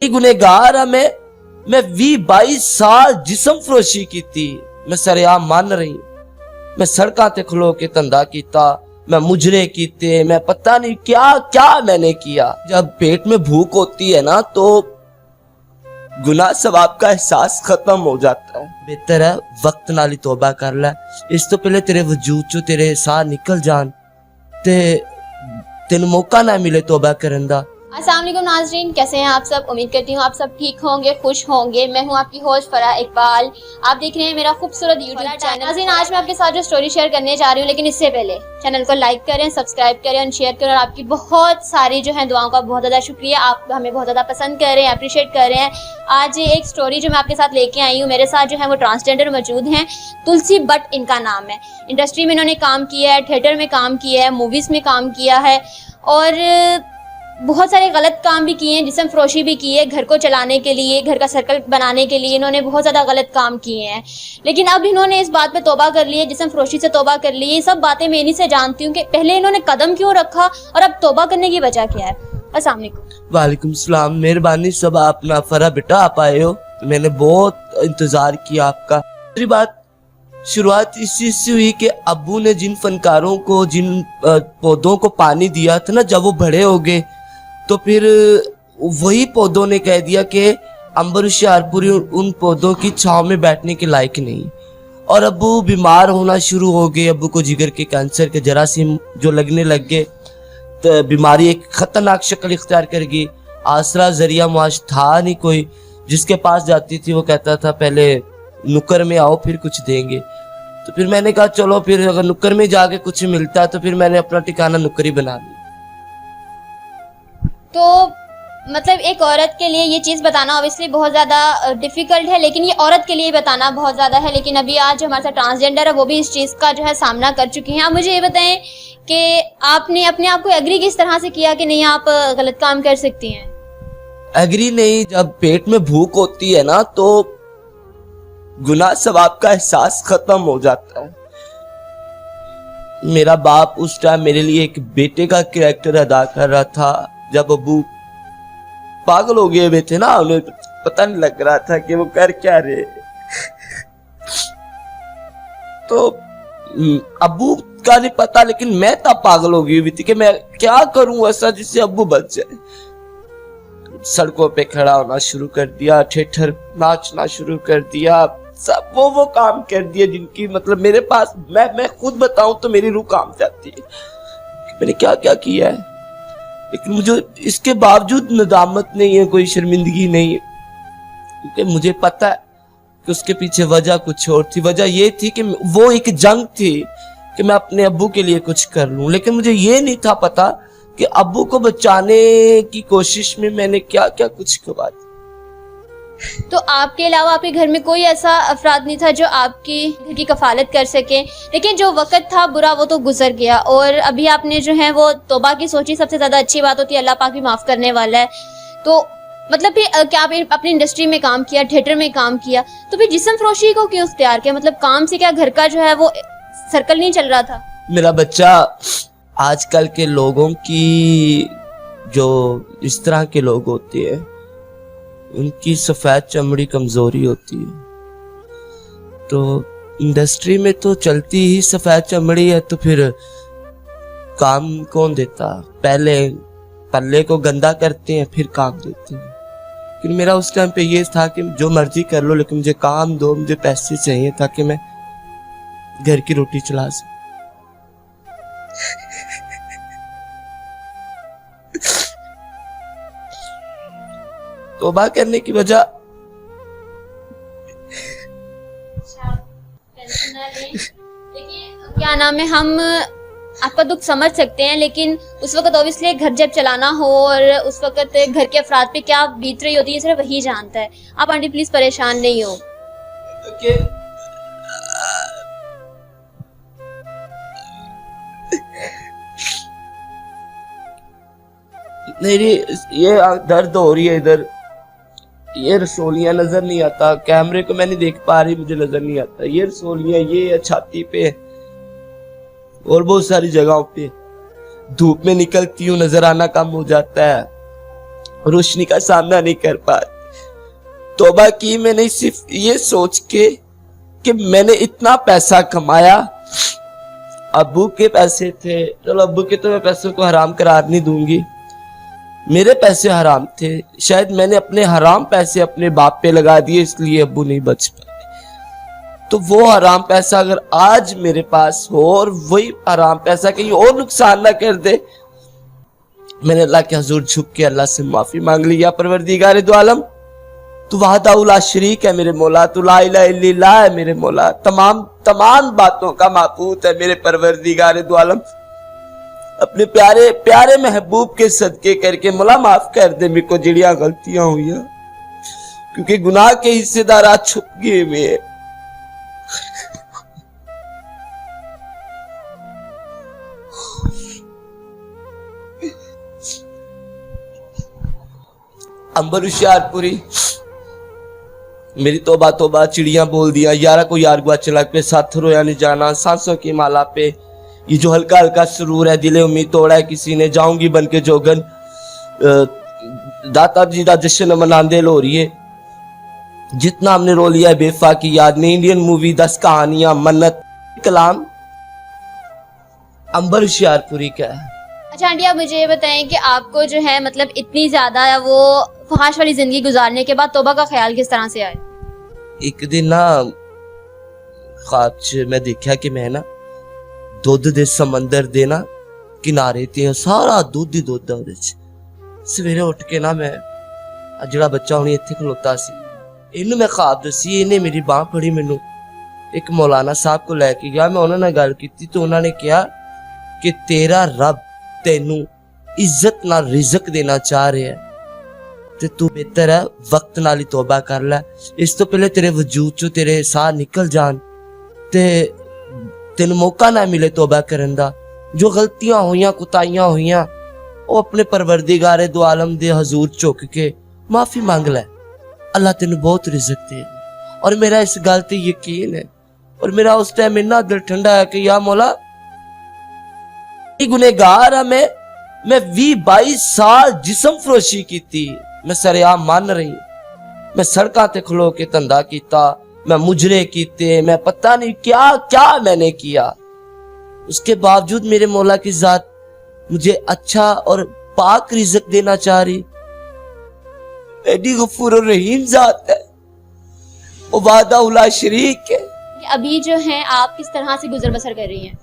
गुनेगार है मैं 20-22 साल जिस्म फरोशी की थी, मैं सरेआम मान रही, मैं सड़कों ते खलो के धंधा किया, मैं मुजरे कीते, मैं पता नहीं क्या क्या मैंने किया। जब पेट में भूख होती है ना तो गुनाह सवाब का एहसास खत्म हो जाता है। बेहतर है वक्त नाल ही तौबा कर ले, इस तो पहले तेरे वजूद चो तेरे साह निकल जान ते तेन मौका ना मिले तौबा करन दा। अस्सलाम वालेकुम नाज़रीन, कैसे हैं आप सब। उम्मीद करती हूँ आप सब ठीक होंगे, खुश होंगे। मैं हूँ आपकी होस्ट फराह इकबाल, आप देख रहे हैं मेरा खूबसूरत यूट्यूब चैनल। नाज़रीन, आज मैं आपके साथ जो स्टोरी शेयर करने जा रही हूँ, लेकिन इससे पहले चैनल को लाइक करें, सब्सक्राइब करें और शेयर करें। और आपकी बहुत सारी जो है दुआओं का बहुत ज़्यादा शुक्रिया, आप हमें बहुत ज़्यादा पसंद कर रहे हैं, अप्रिशिएट कर रहे हैं। आज एक स्टोरी जो मैं आपके साथ लेके आई हूँ, मेरे साथ जो है वो ट्रांसजेंडर मौजूद हैं, तुलसी बट इनका नाम है। इंडस्ट्री में इन्होंने काम किया है, थिएटर में काम किया है, मूवीज़ में काम किया है और बहुत सारे गलत काम भी किए हैं, जिस्म फरोशी भी की है, घर को चलाने के लिए, घर का सर्कल बनाने के लिए इन्होंने बहुत ज़्यादा गलत काम किए हैं। लेकिन अब इन्होंने इस बात पे तौबा कर ली है, जिस्म फरोशी से तौबा कर ली है। ये सब बातें मैं इन्हीं से जानती हूँ कि पहले इन्होंने कदम क्यों रखा और अब तौबा करने की वजह क्या है। अस्सलाम वालेकुम। वालेकुम सलाम, मेहरबानी सब आप ना फरा बेटा आप आए हो, मैंने बहुत इंतजार किया आपका। दूसरी बात, शुरुआत इस चीज से हुई कि अब्बू ने जिन फनकारों को, जिन पौधों को पानी दिया था ना, जब वो बड़े हो गए तो फिर वही पौधों ने कह दिया कि अंबर हुशियारपुरी उन पौधों की छांव में बैठने के लायक नहीं। और अब्बू बीमार होना शुरू हो गए, अब्बू को जिगर के कैंसर के जरासीम जो लगने लग गए, तो बीमारी एक खतरनाक शक्ल इख्तियार कर गई। आसरा जरिया मुआश था नहीं कोई, जिसके पास जाती थी वो कहता था पहले नुक्कर में आओ फिर कुछ देंगे। तो फिर मैंने कहा चलो फिर अगर नुक्कर में जाके कुछ मिलता तो फिर मैंने अपना ठिकाना नुक्करी बना ली। तो मतलब एक औरत के लिए ये चीज़ बताना ऑब्वियसली बहुत ज़्यादा डिफ़िकल्ट है, लेकिन ये औरत के लिए बताना बहुत ज़्यादा है। लेकिन अभी आज जो हमारे साथ ट्रांसजेंडर है वो भी इस चीज़ का जो है सामना कर चुकी हैं। आप मुझे ये बताएं कि आपने अपने आप को एग्री किस तरह से किया कि नहीं आप गलत काम कर सकती हैं। एग्री नहीं, जब पेट में भूख होती है ना तो गुनाह सवाब का एहसास खत्म हो जाता है। मेरा बाप उस टाइम मेरे लिए एक बेटे का कैरेक्टर अदा कर रहा था। जब अब्बू पागल हो गए हुए थे ना, उन्हें पता नहीं लग रहा था कि वो कर क्या रहे, तो अब्बू का नहीं पता, लेकिन मैं तब पागल हो गई हुई थी कि मैं क्या करूं ऐसा जिससे अब्बू बच जाए। सड़कों पे खड़ा होना शुरू कर दिया, थिएटर नाचना शुरू कर दिया, सब वो काम कर दिए जिनकी मतलब मेरे पास मैं खुद बताऊं तो मेरी रूह काम जाती है। मैंने क्या क्या किया है, लेकिन मुझे इसके बावजूद नदामत नहीं है, कोई शर्मिंदगी नहीं है, क्योंकि मुझे पता है कि उसके पीछे वजह कुछ और थी। वजह ये थी कि वो एक जंग थी कि मैं अपने अब्बू के लिए कुछ कर लूं, लेकिन मुझे ये नहीं था पता कि अब्बू को बचाने की कोशिश में मैंने क्या क्या कुछ गवा दिया। तो आपके अलावा आपके घर में कोई ऐसा अफराद नहीं था जो आपकी घर की कफालत कर सके, लेकिन जो वक्त था बुरा वो तो गुजर गया और अभी आपने जो है वो तौबा की सोची। सबसे ज़्यादा अच्छी बात होती है, अल्लाह पाक भी माफ़ करने वाला है। तो मतलब फिर क्या आप अपनी इंडस्ट्री में काम किया, थिएटर में काम किया, तो फिर जिस्म फरोशी को क्यों इख्तियार किया? मतलब काम से क्या घर का जो है वो सर्कल नहीं चल रहा था? मेरा बच्चा, आजकल के लोगों की जो इस तरह के लोग होते हैं उनकी सफेद चमड़ी कमजोरी होती है, तो इंडस्ट्री में तो चलती ही सफेद चमड़ी है, तो फिर काम कौन देता? पहले पल्ले को गंदा करते हैं फिर काम देते हैं। लेकिन मेरा उस टाइम पे ये था कि जो मर्जी कर लो लेकिन मुझे काम दो, मुझे पैसे चाहिए ताकि मैं घर की रोटी चला सकूं। तौबा करने की वजह क्या नाम है, हम आपका दुख समझ सकते हैं, लेकिन उस वक्त ऑब्वियसली घर जब चलाना हो और उस वक्त घर के अफराद पे क्या बीत रही होती है सिर्फ वही जानता है। आप आंटी प्लीज परेशान नहीं हो। मेरी ये दर्द हो रही है इधर, ये रसोलियां नजर नहीं आता, कैमरे को मैं नहीं देख पा रही, मुझे नजर नहीं आता। ये रसोलियां, ये छाती पे और बहुत सारी जगहों पे धूप में निकलती हूँ, नजर आना कम हो जाता है। रोशनी का सामना नहीं कर पाए। तौबा की मैंने सिर्फ ये सोच के कि मैंने इतना पैसा कमाया, अब्बू के पैसे थे, चलो अब्बू के तो मैं पैसों को हराम करार नहीं दूंगी, मेरे पैसे हराम थे, शायद मैंने अपने हराम पैसे अपने बाप पे लगा दिए इसलिए अब्बू नहीं बच पाए। तो वो हराम पैसा अगर आज मेरे पास हो और वही हराम पैसा कहीं और नुकसान ना कर दे, मैंने अल्लाह के हजूर झुक के अल्लाह से माफी मांग ली, या परवरदिगार दो आलम तू वहदा शरीक है मेरे मौला, तू ला इलाहा इल्लल्लाह है मेरे मौला, तमाम बातों का माबूद है मेरे परवरदिगार दो आलम, अपने प्यारे प्यारे महबूब के सदके करके मौला माफ कर दे मेरे को जड़ियां गलतियां हुई, क्योंकि गुनाह के हिस्सेदार आज छुप गए हुए। अंबर हुशियारपुरी, मेरी तोबा तोबा चिड़ियां बोल दिया, यारा को यार गुआ चला पे साथ रोया नहीं जाना, सांसों की माला पे ये जो हल्का हल्का सुरूर है, दिले उम्मीद तोड़ा है किसी ने, जाऊंगी बन के जोगन, दाता जी का जश्न मनांदे लो रही है, जितना हमने रो लिया है बेफा की याद में, इंडियन मूवी 10 कहानियां, मन्नत, कलाम। अंबर हुशियारपुरी का है। अच्छा आंटी, आप मुझे ये बताएं कि आपको जो है मतलब इतनी ज्यादा वो ख्वाहिश वाली जिंदगी गुजारने के बाद तौबा का ख्याल किस तरह से आया? एक दिन ना ख्वाब च मैं देखा कि मैं ना दुध दे समंदर दे ना किनारे ते सारा दुध ही दुध है। सवेरे उठ के ना मैं जिहड़ा बच्चा हुणी इत्थे खलोता सी, इन्हू मैं ख्वाब दसी, इन्हें मेरी बांह फड़ी, मैनू एक मौलाना साहब को लैके गया, मैं उन्होंने गल की तो उन्होंने कहा कि तेरा रब तेनू इज्जत नाल रिज़क देना चाह रहा है ते तू बेहतर है वक्त नाल ही तौबा कर ले, इस तो पहले तेरे वजूद चो तेरे साह निकल जान ते तेन मौका ना मिले तौबा करन दा। जो गलतियां हुई कुताइयां हुई वो अपने परवरदिगारे दो आलम दे हजूर झुक के माफी मांग ले, अल्लाह तेन बहुत रिज़क दे। और मेरा इस गल ते यकीन है, और मेरा उस टाइम इन्ना दिल ठंडा है कि या मौला गुनेगार है मैं 20-22 साल जिस्म फरोशी की थी, मैं सरेआम मान रही, मैं सड़कों ते खलो के धंधा किया, मैं मुजरे किए, मैं पता नहीं क्या क्या मैंने किया, उसके बावजूद मेरे मौला की जात मुझे अच्छा और पाक रिज़क देना चाह रही। एडी गफूर और रहीम जात है, वो वादा उला शरीक है। अभी जो है आप किस तरह से गुजर बसर कर रही हैं?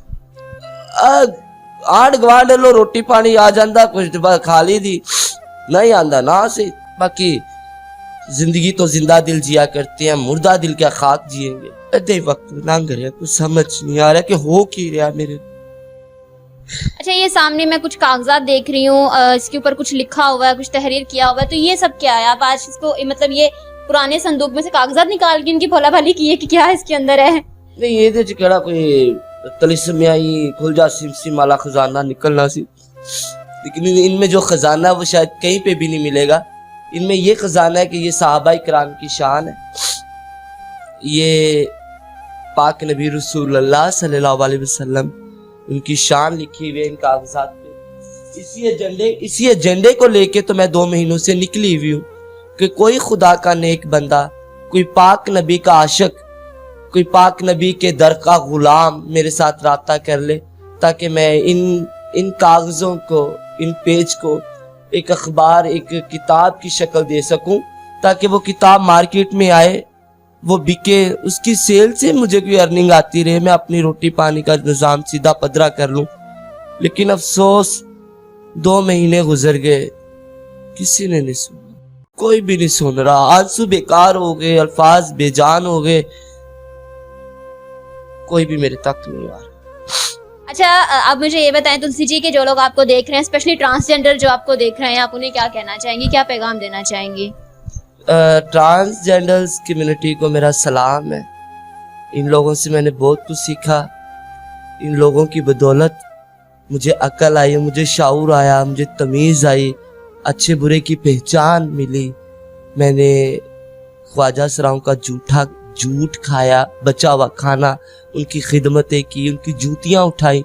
आड़ गवांड लो रोटी पानी आ जाता, कुछ खा ली दी, नहीं आंदा ना से, बाकी जिंदगी तो जिंदा दिल जिया करते हैं, मुर्दा दिल क्या खाक जिएंगे। अदे वक्त लंघ रहा, कुछ समझ नहीं आ रहा कि हो की रहा मेरे। अच्छा, ये सामने मैं कुछ कागजात देख रही हूँ, इसके ऊपर कुछ लिखा हुआ है, कुछ तहरीर किया हुआ है, तो ये सब क्या है? आप आज इसको मतलब ये पुराने संदूक में से कागजात निकाल के इनकी भोला भाली की है कि क्या इसके अंदर है? नहीं, ये दे केड़ा कोई तलिस्मियाई खुल जा सिमसी माला खजाना निकलना सी, लेकिन इनमें जो खजाना है वो शायद कहीं पे भी नहीं मिलेगा। इनमें ये खजाना है कि ये सहाबा इकराम की शान है, ये पाक नबी रसूलुल्लाह सल्लल्लाहु अलैहि वसल्लम उनकी शान लिखी हुई है इन कागजात पे। इसी एजेंडे को लेके तो मैं 2 महीनों से निकली हुई हूँ कि कोई खुदा का नेक बंदा, कोई पाक नबी का आशिक, कोई पाक नबी के दर का गुलाम मेरे साथ राब्ता कर ले, ताकि मैं इन कागजों को, इन पेज को एक अखबार, एक किताब की शक्ल दे सकूं, ताकि वो किताब मार्केट में आए, वो बिके, उसकी सेल से मुझे कोई अर्निंग आती रहे, मैं अपनी रोटी पानी का निज़ाम सीधा पदरा कर लूं। लेकिन अफसोस 2 महीने गुजर गए, किसी ने नहीं सुना, कोई भी नहीं सुन रहा, आंसू बेकार हो गए, अल्फाज बेजान हो गए, कोई भी मेरे तक नहीं आ रहा। अच्छा, आप मुझे ये बताएं, तुलसी जी के जो लोग आपको देख रहे हैं, स्पेशली ट्रांसजेंडर जो आपको देख रहे हैं, आप उन्हें क्या कहना चाहेंगी, क्या पैगाम देना चाहेंगी? ट्रांसजेंडर्स कम्युनिटी को मेरा सलाम है। इन लोगों से मैंने बहुत कुछ सीखा, इन लोगों की बदौलत मुझे अकल आई, मुझे शाऊर आया, मुझे तमीज़ आई, अच्छे बुरे की पहचान मिली। मैंने ख्वाजा सराओं का झूठ खाया, बचा हुआ खाना, उनकी खिदमतें की, उनकी जूतियाँ उठाई,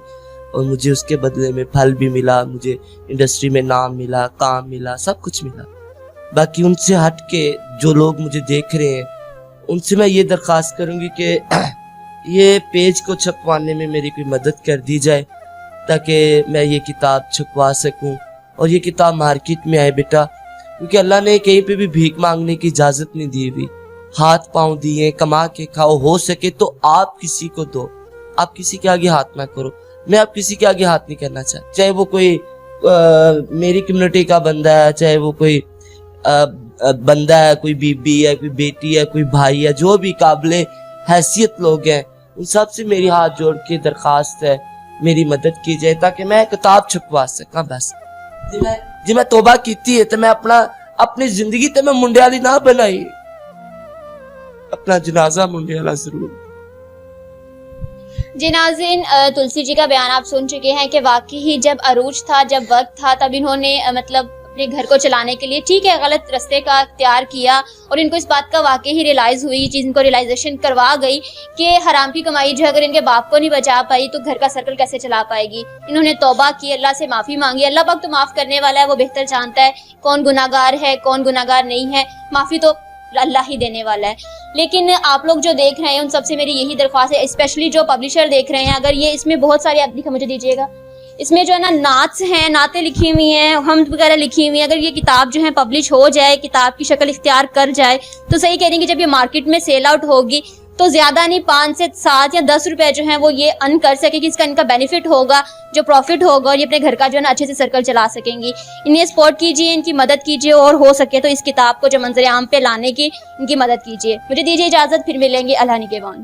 और मुझे उसके बदले में फल भी मिला, मुझे इंडस्ट्री में नाम मिला, काम मिला, सब कुछ मिला। बाकी उनसे हट के जो लोग मुझे देख रहे हैं उनसे मैं ये दरख्वास्त करूंगी कि ये पेज को छपवाने में मेरी कोई मदद कर दी जाए ताकि मैं ये किताब छपवा सकूं और ये किताब मार्केट में आए बेटा, क्योंकि अल्लाह ने कहीं पे भी भीख मांगने की इजाज़त नहीं दी हुई। हाथ पांव दिए, कमा के खाओ, हो सके तो आप किसी को दो, आप किसी के आगे हाथ ना करो। मैं आप किसी के आगे हाथ नहीं करना चाहता, चाहे वो कोई मेरी कम्युनिटी का बंदा है, चाहे वो कोई बंदा है, कोई बीबी है, कोई बेटी है, कोई भाई है, जो भी काबिले हैसियत लोग हैं, उन सब से मेरी हाथ जोड़ के दरखास्त है मेरी मदद की जाए ताकि मैं किताब छपवा सका। बस जी मैं तौबा कीती है तो मैं अपनी जिंदगी ते मैं मुंडियाली ना बनाई, अपना जनाजा मुंडियाला जरूर। जी नाज़रीन, तुलसी जी का बयान आप सुन चुके हैं कि वाकई ही जब अरूज था, जब वक्त था, तब इन्होंने मतलब अपने घर को चलाने के लिए ठीक है गलत रास्ते का इख्तियार किया और इनको इस बात का वाकई ही रियलाइज हुई, ये चीज़ इनको रियलाइजेशन करवा गई कि हराम की कमाई जो अगर इनके बाप को नहीं बचा पाई तो घर का सर्कल कैसे चला पाएगी। इन्होंने तौबा की, अल्लाह से माफ़ी मांगी। अल्लाह पाक तो माफ़ करने वाला है, वो बेहतर जानता है कौन गुनाहगार है कौन गुनाहगार नहीं है, माफ़ी तो अल्लाह ही देने वाला है। लेकिन आप लोग जो देख रहे हैं उन सबसे मेरी यही दरख्वास्त है, स्पेशली जो पब्लिशर देख रहे हैं, अगर ये इसमें बहुत सारी आप दिखा मुझे दीजिएगा, इसमें जो है ना नात्स हैं, नातें लिखी हुई हैं, हमद वगैरह लिखी हुई हैं, अगर ये किताब जो है पब्लिश हो जाए, किताब की शक्ल इख्तियार कर जाए तो सही कह रही कि जब ये मार्केट में सेल आउट होगी तो ज़्यादा नहीं 5 से 7 या 10 रुपए जो हैं वो ये अर्न कर सकेगी, इसका इनका बेनिफिट होगा, जो प्रॉफिट होगा, और ये अपने घर का जो है ना अच्छे से सर्कल चला सकेंगी। इन्हें सपोर्ट कीजिए, इनकी मदद कीजिए और हो सके तो इस किताब को जो मंजर आम पे लाने की इनकी मदद कीजिए। मुझे दीजिए इजाज़त, फिर मिलेंगे। अल्लाह निगहबान।